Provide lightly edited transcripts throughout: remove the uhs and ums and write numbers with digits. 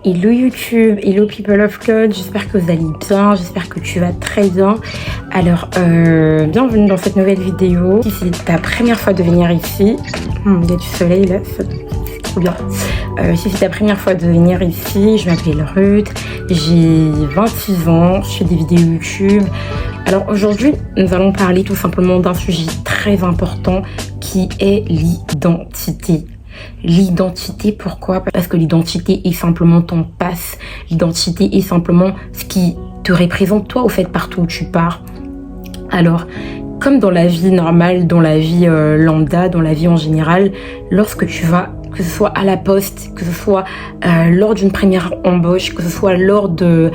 Hello YouTube, hello people of God, j'espère que vous allez bien, j'espère que tu vas très bien. Alors, bienvenue dans cette nouvelle vidéo. Si c'est ta première fois de venir ici, il y a du soleil là, c'est trop bien. Si c'est ta première fois de venir ici, je m'appelle Ruth, j'ai 26 ans, je fais des vidéos YouTube. Alors aujourd'hui, nous allons parler tout simplement d'un sujet très important qui est l'identité. L'identité, pourquoi? Parce que l'identité est simplement ton passe. L'identité est simplement ce qui te représente toi, au fait, partout où tu pars. Alors, comme dans la vie normale, dans la vie lambda, dans la vie en général, lorsque tu vas, que ce soit à la poste, que ce soit lors d'une première embauche, que ce soit lors d'une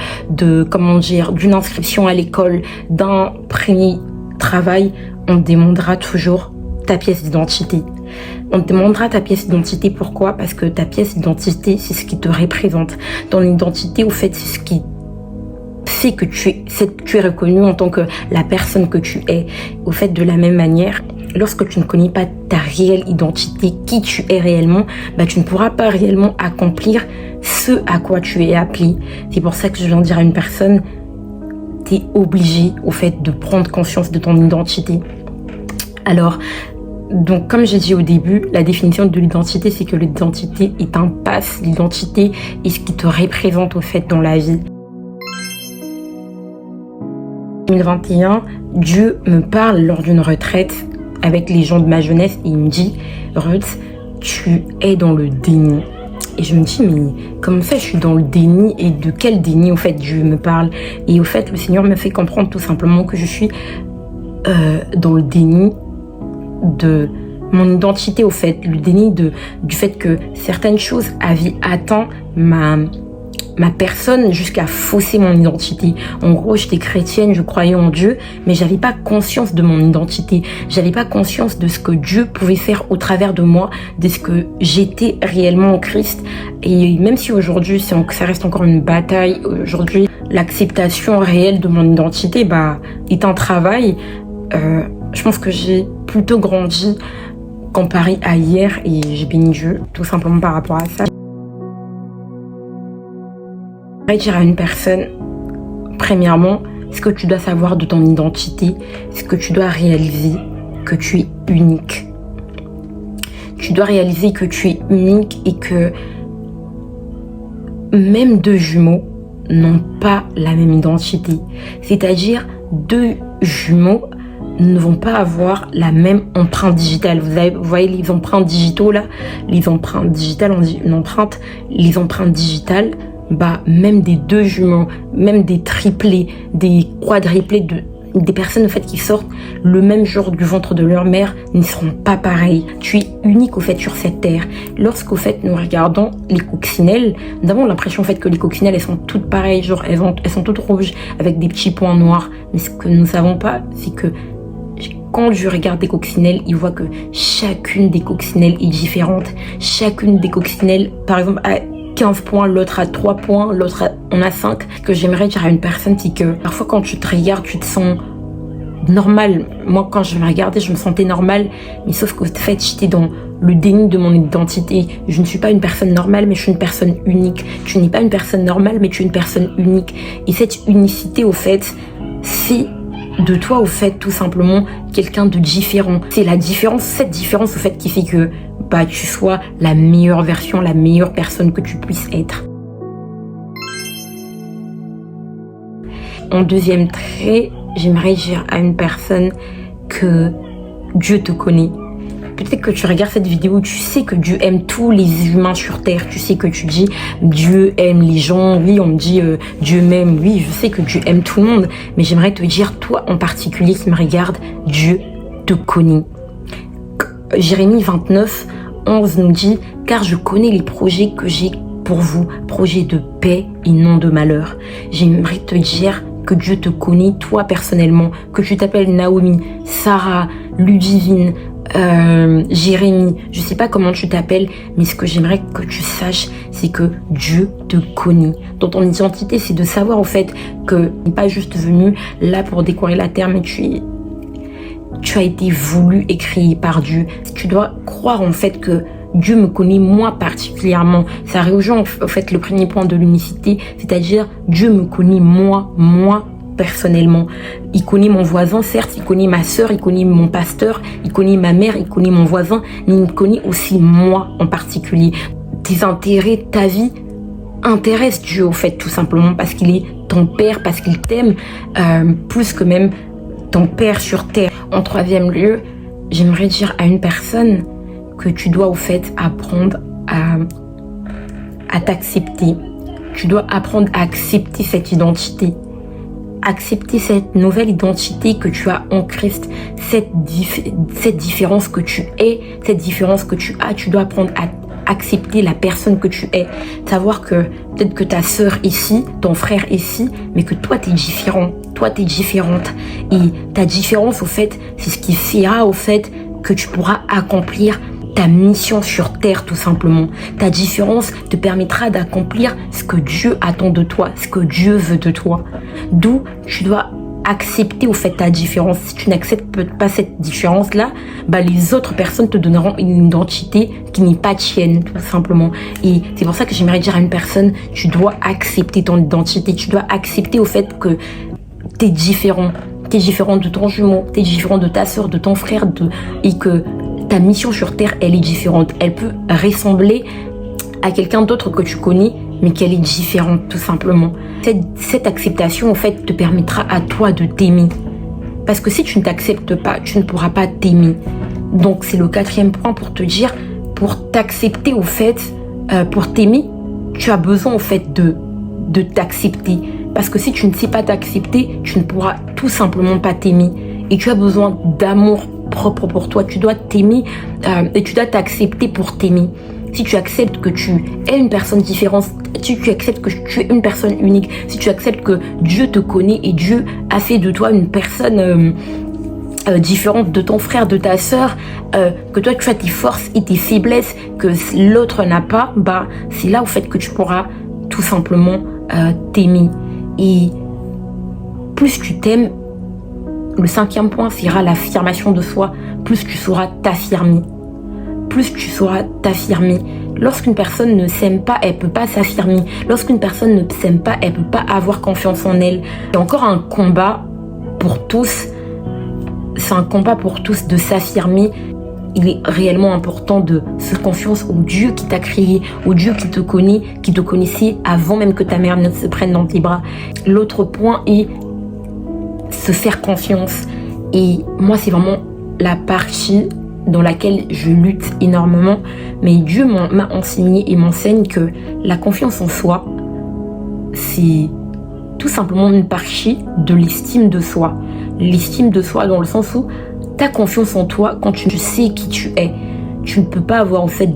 inscription à l'école, d'un premier travail, on te demandera toujours ta pièce d'identité. On te demandera ta pièce d'identité. Pourquoi? Parce que ta pièce d'identité, c'est ce qui te représente. Ton identité, au fait, c'est ce qui fait que tu es reconnu en tant que la personne que tu es. Au fait, de la même manière, lorsque tu ne connais pas ta réelle identité, qui tu es réellement, tu ne pourras pas réellement accomplir ce à quoi tu es appelé. C'est pour ça que je viens dire à une personne, tu es obligé, au fait, de prendre conscience de ton identité. Alors, donc, comme j'ai dit au début, la définition de l'identité, c'est que l'identité est un passe. L'identité est ce qui te représente, au fait, dans la vie. 2021, Dieu me parle lors d'une retraite avec les gens de ma jeunesse et il me dit, Ruth, tu es dans le déni. Et je me dis, mais comment ça je suis dans le déni? Et de quel déni, au fait, Dieu me parle? Et au fait, le Seigneur me fait comprendre tout simplement que je suis dans le déni de mon identité, au fait, le déni du fait que certaines choses avaient atteint ma personne jusqu'à fausser mon identité. En gros, j'étais chrétienne, je croyais en Dieu, mais j'avais pas conscience de mon identité. J'avais pas conscience de ce que Dieu pouvait faire au travers de moi, de ce que j'étais réellement en Christ. Et même si aujourd'hui, ça reste encore une bataille, aujourd'hui, l'acceptation réelle de mon identité, est un travail. Je pense que j'ai plutôt grandi comparé à hier et j'ai béni Dieu tout simplement par rapport à ça. Je voudrais dire à une personne, premièrement, ce que tu dois savoir de ton identité, ce que tu dois réaliser, que tu es unique. Tu dois réaliser que tu es unique et que même deux jumeaux n'ont pas la même identité. C'est-à-dire, deux jumeaux ne vont pas avoir la même empreinte digitale. Vous voyez les empreintes digitaux là, les empreintes digitales, on dit une empreinte, les empreintes digitales, même des deux jumeaux, même des triplés, des quadruplés, des personnes au fait qui sortent le même jour du ventre de leur mère ne seront pas pareilles. Tu es unique au fait sur cette terre. Lorsqu'au fait nous regardons les coccinelles, nous avons l'impression au fait que les coccinelles elles sont toutes pareilles, genre elles sont toutes rouges avec des petits points noirs. Mais ce que nous savons pas, c'est que quand je regarde des coccinelles, il voit que chacune des coccinelles est différente. Chacune des coccinelles, par exemple, a 15 points, l'autre a 3 points, l'autre en a 5. Ce que j'aimerais dire à une personne, c'est que parfois quand tu te regardes, tu te sens normal. Moi, quand je me regardais, je me sentais normale. Mais sauf qu'au fait, j'étais dans le déni de mon identité. Je ne suis pas une personne normale, mais je suis une personne unique. Tu n'es pas une personne normale, mais tu es une personne unique. Et cette unicité, au fait, c'est de toi, au fait, tout simplement, quelqu'un de différent. C'est la différence, cette différence, au fait, qui fait que tu sois la meilleure version, la meilleure personne que tu puisses être. En deuxième trait, j'aimerais dire à une personne que Dieu te connaît. Peut-être que tu regardes cette vidéo, tu sais que Dieu aime tous les humains sur terre. Tu sais que tu dis Dieu aime les gens. Oui, on me dit Dieu m'aime. Oui, je sais que Dieu aime tout le monde. Mais j'aimerais te dire, toi en particulier qui me regarde, Dieu te connaît. Jérémie 29, 11 nous dit « Car je connais les projets que j'ai pour vous, projets de paix et non de malheur. » J'aimerais te dire que Dieu te connaît, toi personnellement, que tu t'appelles Naomi, Sarah, Ludivine, Jérémie, je sais pas comment tu t'appelles, mais ce que j'aimerais que tu saches, c'est que Dieu te connaît. Dans ton identité, c'est de savoir au fait que tu n'es pas juste venu là pour décorer la terre, mais tu as été voulu et créé par Dieu. Tu dois croire en fait que Dieu me connaît moi particulièrement. Ça rejoint en fait le premier point de l'unicité, c'est-à-dire Dieu me connaît moi personnellement. Il connaît mon voisin, certes, il connaît ma soeur, il connaît mon pasteur, il connaît ma mère, il connaît mon voisin, mais il me connaît aussi moi en particulier. Tes intérêts, ta vie intéresse Dieu au fait, tout simplement parce qu'il est ton père, parce qu'il t'aime plus que même ton père sur terre. En troisième lieu, j'aimerais dire à une personne que tu dois au fait apprendre à t'accepter. Tu dois apprendre à accepter cette identité. Accepter cette nouvelle identité que tu as en Christ, cette différence que tu es, cette différence que tu as. Tu dois apprendre à accepter la personne que tu es. Savoir que peut-être que ta sœur ici, ton frère ici, mais que toi t'es différent, toi t'es différente. Et ta différence au fait, c'est ce qui fera au fait que tu pourras accomplir ta mission sur terre tout simplement. Ta différence te permettra d'accomplir ce que Dieu attend de toi, ce que Dieu veut de toi. D'où tu dois accepter au fait ta différence. Si tu n'acceptes pas cette différence-là, les autres personnes te donneront une identité qui n'est pas tienne, tout simplement. Et c'est pour ça que j'aimerais dire à une personne, tu dois accepter ton identité, tu dois accepter au fait que tu es différent. Tu es différent de ton jumeau, tu es différent de ta soeur, de ton frère, et que ta mission sur terre, elle est différente. Elle peut ressembler à quelqu'un d'autre que tu connais, mais qu'elle est différente, tout simplement. Cette acceptation, en fait, te permettra à toi de t'aimer. Parce que si tu ne t'acceptes pas, tu ne pourras pas t'aimer. Donc, c'est le quatrième point pour te dire, pour t'accepter, au fait, pour t'aimer, tu as besoin, au fait, de t'accepter. Parce que si tu ne sais pas t'accepter, tu ne pourras tout simplement pas t'aimer. Et tu as besoin d'amour propre pour toi. Tu dois t'aimer et tu dois t'accepter pour t'aimer. Si tu acceptes que tu es une personne différente, si tu acceptes que tu es une personne unique, si tu acceptes que Dieu te connaît et Dieu a fait de toi une personne différente de ton frère, de ta sœur, que toi tu as tes forces et tes faiblesses que l'autre n'a pas, c'est là au fait que tu pourras tout simplement t'aimer. Et plus tu t'aimes, le cinquième point sera l'affirmation de soi, plus tu sauras t'affirmer. Plus tu sauras t'affirmer. Lorsqu'une personne ne s'aime pas, elle peut pas s'affirmer. Lorsqu'une personne ne s'aime pas, elle peut pas avoir confiance en elle. C'est encore un combat pour tous. C'est un combat pour tous de s'affirmer. Il est réellement important de faire confiance au Dieu qui t'a créé, au Dieu qui te connaît, qui te connaissait avant même que ta mère ne se prenne dans tes bras. L'autre point est se faire confiance. Et moi, c'est vraiment la partie dans laquelle je lutte énormément, mais Dieu m'a enseigné et m'enseigne que la confiance en soi, c'est tout simplement une partie de l'estime de soi. L'estime de soi dans le sens où ta confiance en toi, quand tu sais qui tu es, tu ne peux pas avoir en fait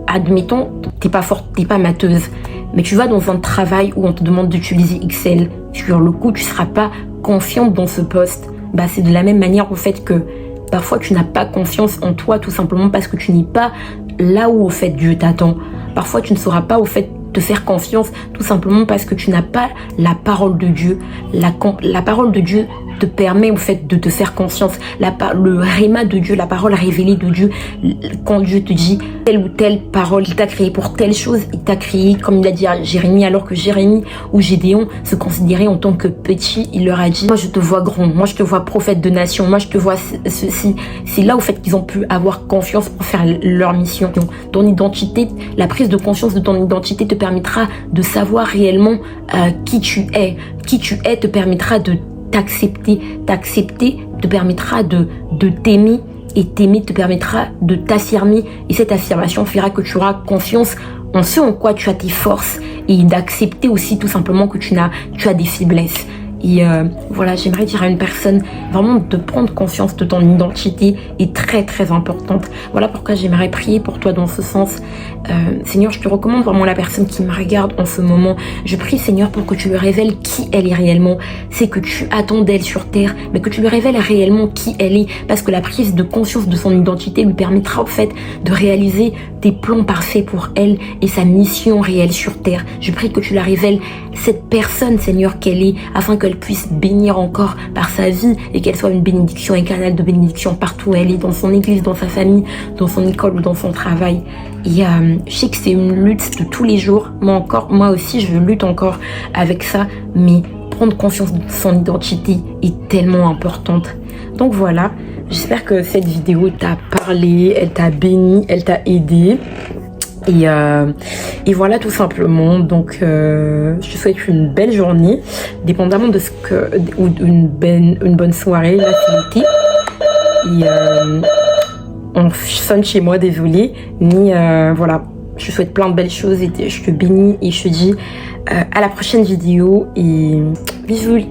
admettons, t'es pas forte, t'es pas mateuse, mais tu vas dans un travail où on te demande d'utiliser Excel. Sur le coup, tu seras pas confiante dans ce poste. C'est de la même manière au fait que parfois tu n'as pas confiance en toi tout simplement parce que tu n'es pas là où au fait Dieu t'attend. Parfois tu ne sauras pas au fait te faire confiance tout simplement parce que tu n'as pas la parole de Dieu. La parole de Dieu te permet au fait de te faire confiance. Le réma de Dieu, la parole révélée de Dieu, quand Dieu te dit telle ou telle parole, il t'a créé pour telle chose, il t'a créé, comme il a dit à Jérémie, alors que Jérémie ou Gédéon se considéraient en tant que petits, il leur a dit, moi je te vois grand, moi je te vois prophète de nation, moi je te vois ceci. C'est là au fait qu'ils ont pu avoir confiance pour faire leur mission. Ton identité, la prise de conscience de ton identité te permettra de savoir réellement qui tu es. Qui tu es te permettra de t'accepter. T'accepter te permettra de t'aimer, et t'aimer te permettra de t'affirmer, et cette affirmation fera que tu auras confiance en ce en quoi tu as tes forces, et d'accepter aussi tout simplement que tu as des faiblesses. Et voilà, j'aimerais dire à une personne, vraiment de prendre conscience de ton identité est très très importante. Voilà pourquoi j'aimerais prier pour toi dans ce sens. Seigneur, je te recommande vraiment la personne qui me regarde en ce moment. Je prie Seigneur pour que tu lui révèles qui elle est réellement. C'est que tu attends d'elle sur terre, mais que tu lui révèles réellement qui elle est, parce que la prise de conscience de son identité lui permettra en fait de réaliser tes plans parfaits pour elle et sa mission réelle sur terre. Je prie que tu la révèles cette personne, Seigneur, qu'elle est, afin que qu'elle puisse bénir encore par sa vie et qu'elle soit une bénédiction, un canal de bénédiction partout où elle est, dans son église, dans sa famille, dans son école ou dans son travail. Et je sais que c'est une lutte de tous les jours. Moi aussi, je lutte encore avec ça, mais prendre conscience de son identité est tellement importante. Donc voilà, j'espère que cette vidéo t'a parlé, elle t'a béni, elle t'a aidé. Et voilà tout simplement. Donc je te souhaite une belle journée, dépendamment de ce que, ou une bonne soirée. Là c'est l'été et on sonne chez moi, désolée, mais voilà, je te souhaite plein de belles choses et je te bénis et je te dis à la prochaine vidéo et bisous.